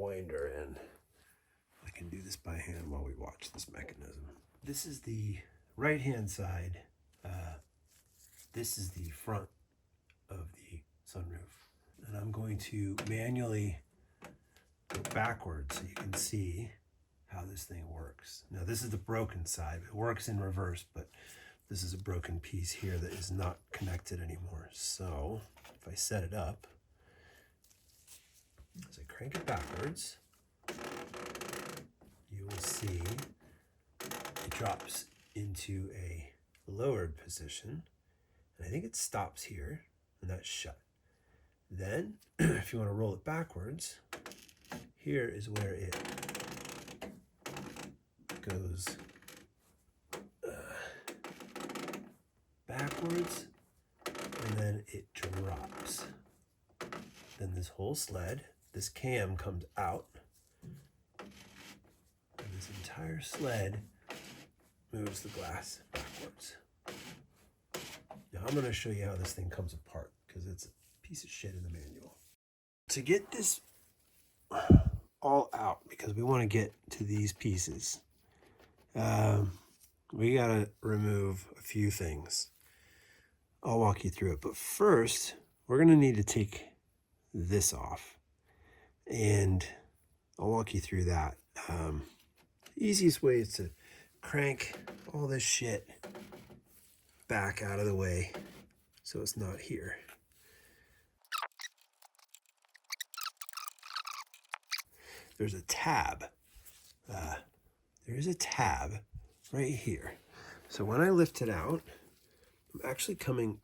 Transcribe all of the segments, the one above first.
winder in. I can do this by hand while we watch this mechanism. This is the right-hand side. This is the front of the sunroof. And I'm going to manually go backwards so you can see how this thing works. Now this is the broken side. It works in reverse, but this is a broken piece here that is not connected anymore. So if I set it up, as I crank it backwards, you will see it drops into a lowered position. And I think it stops here, and that's shut. Then, if you want to roll it backwards, here is where it goes backwards, and then it drops. Then this whole sled, this cam comes out, and this entire sled moves the glass backwards. Now I'm going to show you how this thing comes apart because it's a piece of shit in the manual. To get this all out, because we want to get to these pieces, we got to remove a few things. I'll walk you through it, but first we're going to need to take this off, and I'll walk you through that. Easiest way is to crank all this shit back out of the way so it's not here. There's a tab. There's a tab right here. So when I lift it out, I'm actually kind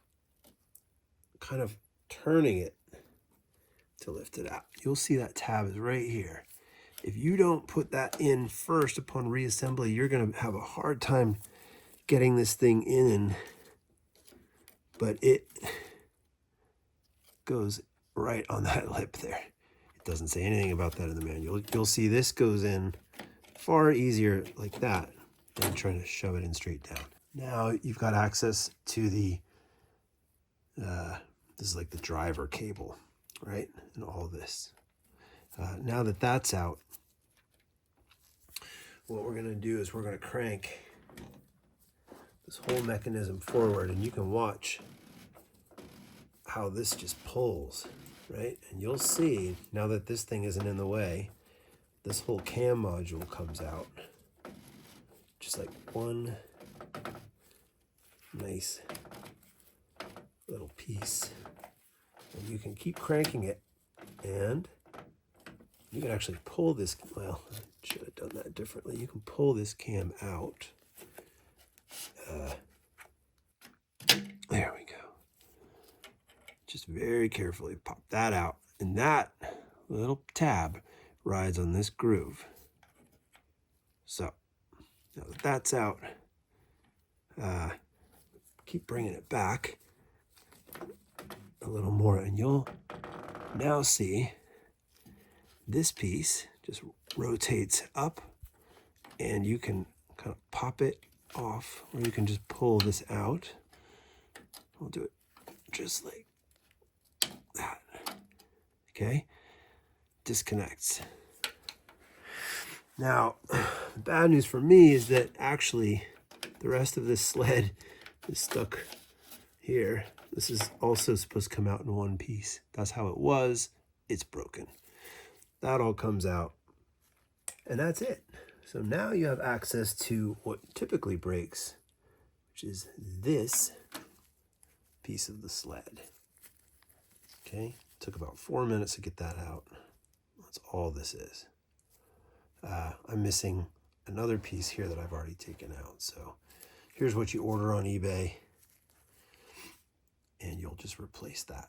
of turning it to lift it out. You'll see that tab is right here. If you don't put that in first upon reassembly, you're going to have a hard time getting this thing in, but it goes right on that lip there. It doesn't say anything about that in the manual. You'll see this goes in far easier like that than trying to shove it in straight down. Now you've got access to the, this is like the driver cable, right? And all this. Now that that's out, what we're gonna do is we're gonna crank this whole mechanism forward, and you can watch how this just pulls, right? And you'll see, now that this thing isn't in the way, this whole cam module comes out. Just like one nice little piece. And you can keep cranking it, and you can actually pull this, well, I should have done that differently. You can pull this cam out. There we go. Just very carefully pop that out, and that little tab rides on this groove. So now that that's out, keep bringing it back a little more, and you'll now see this piece just rotates up, and you can kind of pop it off, or you can just pull this out. We'll do it just like that. Okay, disconnects. Now, the bad news for me is that actually the rest of this sled is stuck here. This is also supposed to come out in one piece. That's how it was. It's broken. That all comes out, and that's it. So now you have access to what typically breaks, which is this piece of the sled. Okay, took about 4 minutes to get that out. That's all this is. I'm missing another piece here that I've already taken out. So here's what you order on eBay, and you'll just replace that.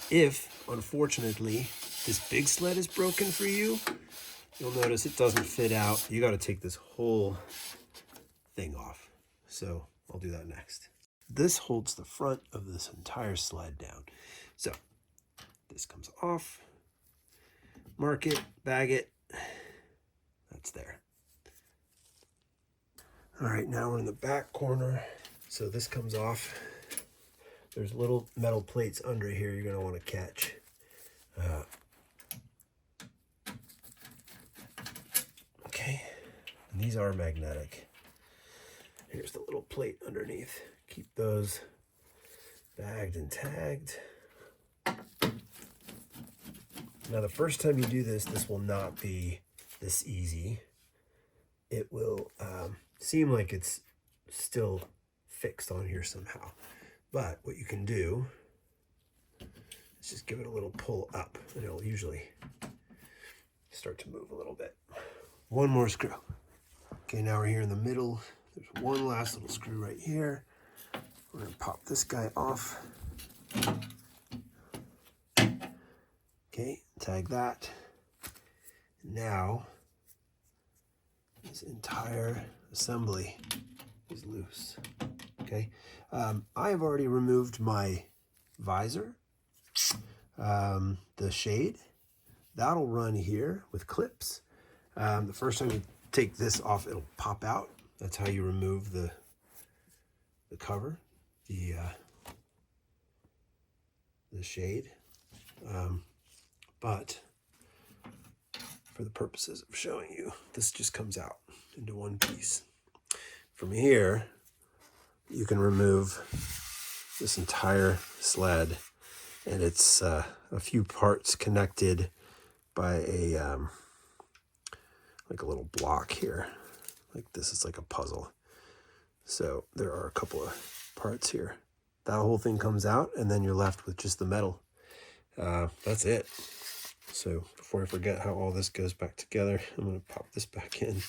If, unfortunately, this big sled is broken for you, you'll notice it doesn't fit out. You got to take this whole thing off. So I'll do that next. This holds the front of this entire sled down. So this comes off, mark it, bag it. That's there. All right, now we're in the back corner. So this comes off. There's little metal plates under here you're going to want to catch. And these are magnetic. Here's the little plate underneath. Keep those bagged and tagged. Now the first time you do this, this will not be this easy. It will seem like it's still fixed on here somehow. But what you can do is just give it a little pull up, and it'll usually start to move a little bit. One more screw. Okay, now we're here in the middle. There's one last little screw right here. We're gonna pop this guy off. Okay, tag that. Now, this entire assembly is loose. Okay, I have already removed my visor, the shade. That'll run here with clips. The first time you take this off, it'll pop out. That's how you remove the cover, the shade. But for the purposes of showing you, this just comes out into one piece. From here, you can remove this entire sled, and it's a few parts connected by a like a little block here. Like this is like a puzzle. So there are a couple of parts here. That whole thing comes out, and then you're left with just the metal. That's it. So before I forget how all this goes back together, I'm going to pop this back in.